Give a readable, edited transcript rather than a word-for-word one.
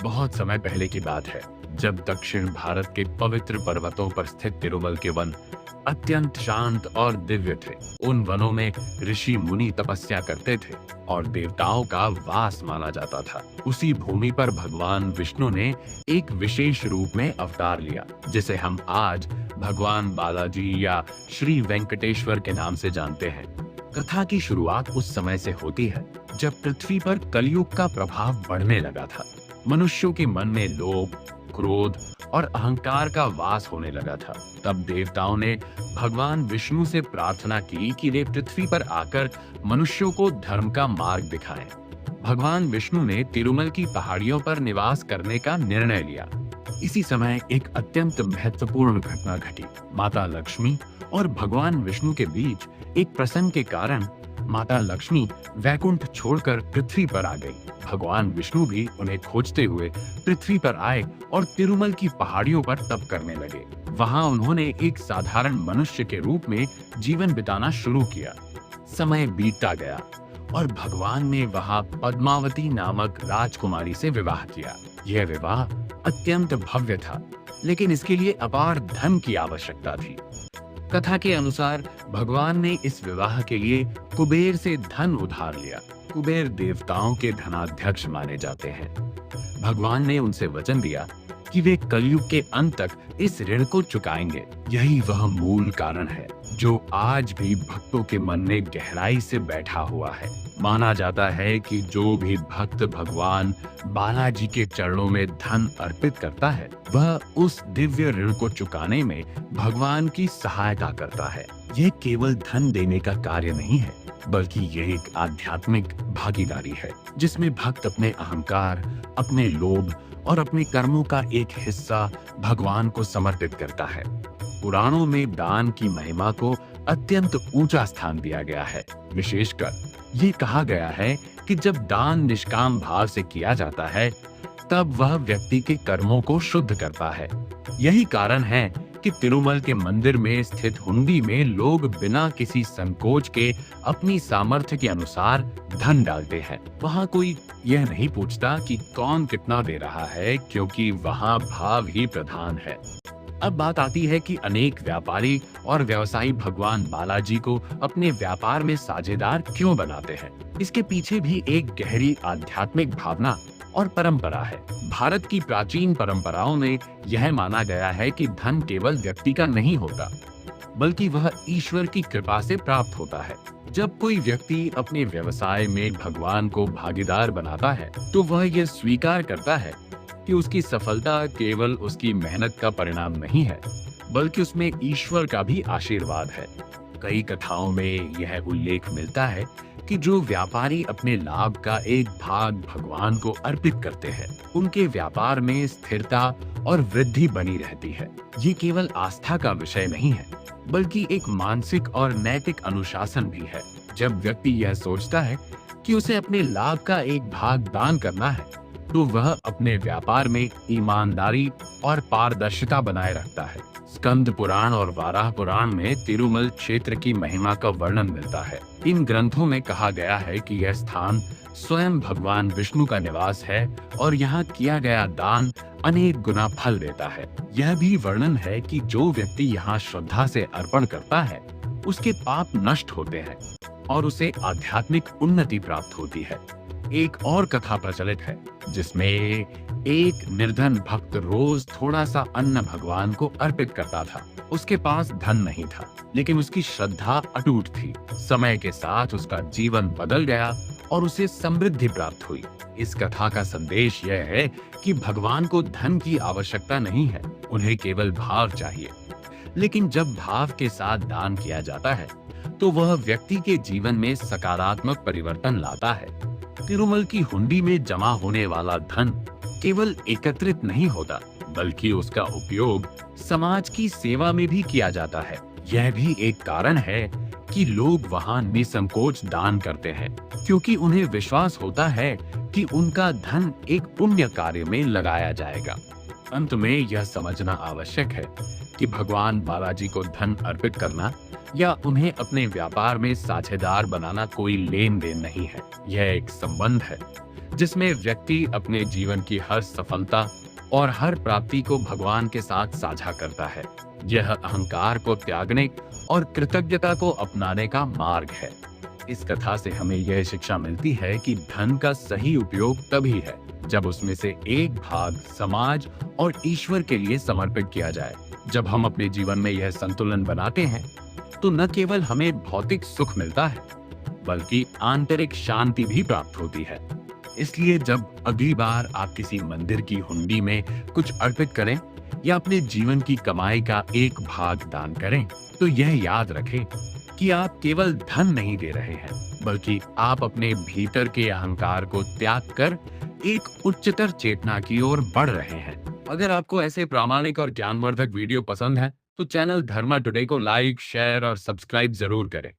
बहुत समय पहले की बात है, जब दक्षिण भारत के पवित्र पर्वतों पर स्थित तिरुमल के वन अत्यंत शांत और दिव्य थे। उन वनों में ऋषि मुनि तपस्या करते थे और देवताओं का वास माना जाता था। उसी भूमि पर भगवान विष्णु ने एक विशेष रूप में अवतार लिया, जिसे हम आज भगवान बालाजी या श्री वेंकटेश्वर के नाम से जानते हैं। कथा की शुरुआत उस समय से होती है जब पृथ्वी पर कलयुग का प्रभाव बढ़ने लगा था। मनुष्यों के मन में लोभ, क्रोध और अहंकार का वास होने लगा था। तब देवताओं ने भगवान विष्णु से प्रार्थना की कि वे पृथ्वी पर आकर मनुष्यों को धर्म का मार्ग दिखाएं। भगवान विष्णु ने तिरुमल की पहाड़ियों पर निवास करने का निर्णय लिया। इसी समय एक अत्यंत महत्वपूर्ण घटना घटी। माता लक्ष्मी और भगवान विष्णु के बीच एक प्रसंग के कारण माता लक्ष्मी वैकुंठ छोड़कर पृथ्वी पर आ गई। भगवान विष्णु भी उन्हें खोजते हुए पृथ्वी पर आए और तिरुमल की पहाड़ियों पर तप करने लगे। वहां उन्होंने एक साधारण मनुष्य के रूप में जीवन बिताना शुरू किया। समय बीतता गया और भगवान ने वहां पद्मावती नामक राजकुमारी से विवाह किया। यह विवाह अत्यंत भव्य था, लेकिन इसके लिए अपार धन की आवश्यकता थी। कथा के अनुसार भगवान ने इस विवाह के लिए कुबेर से धन उधार लिया। कुबेर देवताओं के धनाध्यक्ष माने जाते हैं। भगवान ने उनसे वचन दिया कि वे कलयुग के अंत तक इस ऋण को चुकाएंगे। यही वह मूल कारण है जो आज भी भक्तों के मन में गहराई से बैठा हुआ है। माना जाता है कि जो भी भक्त भगवान बालाजी के चरणों में धन अर्पित करता है, वह उस दिव्य ऋण को चुकाने में भगवान की सहायता करता है। यह केवल धन देने का कार्य नहीं है, बल्कि यह एक आध्यात्मिक भागीदारी है, जिसमें भक्त अपने अहंकार, अपने लोभ और अपने कर्मों का एक हिस्सा भगवान को समर्पित करता है। पुराणों में दान की महिमा को अत्यंत ऊंचा स्थान दिया गया है। विशेषकर ये कहा गया है कि जब दान निष्काम भाव से किया जाता है, तब वह व्यक्ति के कर्मों को शुद्ध करता है। यही कारण है कि तिरुमल के मंदिर में स्थित हुंडी में लोग बिना किसी संकोच के अपनी सामर्थ्य के अनुसार धन डालते हैं। वहाँ कोई यह नहीं पूछता कि कौन कितना दे रहा है, क्योंकि वहाँ भाव ही प्रधान है। अब बात आती है कि अनेक व्यापारी और व्यवसायी भगवान बालाजी को अपने व्यापार में साझेदार क्यों बनाते हैं। इसके पीछे भी एक गहरी आध्यात्मिक भावना और परंपरा है। भारत की प्राचीन परंपराओं में यह माना गया है कि धन केवल व्यक्ति का नहीं होता, बल्कि वह ईश्वर की कृपा से प्राप्त होता है। जब कोई व्यक्ति अपने व्यवसाय में भगवान को भागीदार बनाता है, तो वह यह स्वीकार करता है कि उसकी सफलता केवल उसकी मेहनत का परिणाम नहीं है, बल्कि उसमें ईश्वर का भी आशीर्वाद है। कई कथाओं में यह उल्लेख मिलता है कि जो व्यापारी अपने लाभ का एक भाग भगवान को अर्पित करते हैं, उनके व्यापार में स्थिरता और वृद्धि बनी रहती है। ये केवल आस्था का विषय नहीं है, बल्कि एक मानसिक और नैतिक अनुशासन भी है। जब व्यक्ति यह सोचता है कि उसे अपने लाभ का एक भाग दान करना है, तो वह अपने व्यापार में ईमानदारी और पारदर्शिता बनाए रखता है। स्कंद पुराण और वाराह पुराण में तिरुमल क्षेत्र की महिमा का वर्णन मिलता है। इन ग्रंथों में कहा गया है कि यह स्थान स्वयं भगवान विष्णु का निवास है और यहाँ किया गया दान अनेक गुना फल देता है। यह भी वर्णन है कि जो व्यक्ति यहाँ श्रद्धा से अर्पण करता है, उसके पाप नष्ट होते हैं और उसे आध्यात्मिक उन्नति प्राप्त होती है। एक और कथा प्रचलित है, जिसमें एक निर्धन भक्त रोज थोड़ा सा अन्न भगवान को अर्पित करता था। उसके पास धन नहीं था, लेकिन उसकी श्रद्धा अटूट थी। समय के साथ उसका जीवन बदल गया और उसे समृद्धि प्राप्त हुई। इस कथा का संदेश यह है कि भगवान को धन की आवश्यकता नहीं है, उन्हें केवल भाव चाहिए। लेकिन जब भाव के साथ दान किया जाता है, तो वह व्यक्ति के जीवन में सकारात्मक परिवर्तन लाता है। तिरुमल की हुंडी में जमा होने वाला धन केवल एकत्रित नहीं होता, बल्कि उसका उपयोग समाज की सेवा में भी किया जाता है। यह भी एक कारण है कि लोग वहां निसंकोच दान करते हैं, क्योंकि उन्हें विश्वास होता है कि उनका धन एक पुण्य कार्य में लगाया जाएगा। अंत में यह समझना आवश्यक है कि भगवान बालाजी को धन अर्पित करना या उन्हें अपने व्यापार में साझेदार बनाना कोई लेन देन नहीं है। यह एक संबंध है जिसमें व्यक्ति अपने जीवन की हर सफलता और हर प्राप्ति को भगवान के साथ साझा करता है। यह अहंकार को त्यागने और कृतज्ञता को अपनाने का मार्ग है। इस कथा से हमें यह शिक्षा मिलती है कि धन का सही उपयोग तभी है जब उसमें से एक भाग समाज और ईश्वर के लिए समर्पित किया जाए। जब हम अपने जीवन में यह संतुलन बनाते हैं तो न केवल हमें भौतिक सुख मिलता है बल्कि आंतरिक शांति भी प्राप्त होती है। इसलिए जब अगली बार आप किसी मंदिर की हुंडी में कुछ अर्पित करें या अपने जीवन की कमाई का एक भाग दान करें तो यह याद रखें कि आप केवल धन नहीं दे रहे हैं बल्कि आप अपने भीतर के अहंकार को त्याग कर एक उच्चतर चेतना की ओर बढ़ रहे हैं। अगर आपको ऐसे प्रामाणिक और ज्ञानवर्धक वीडियो पसंद है तो चैनल धर्मा टुडे को लाइक, शेयर और सब्सक्राइब जरूर करें।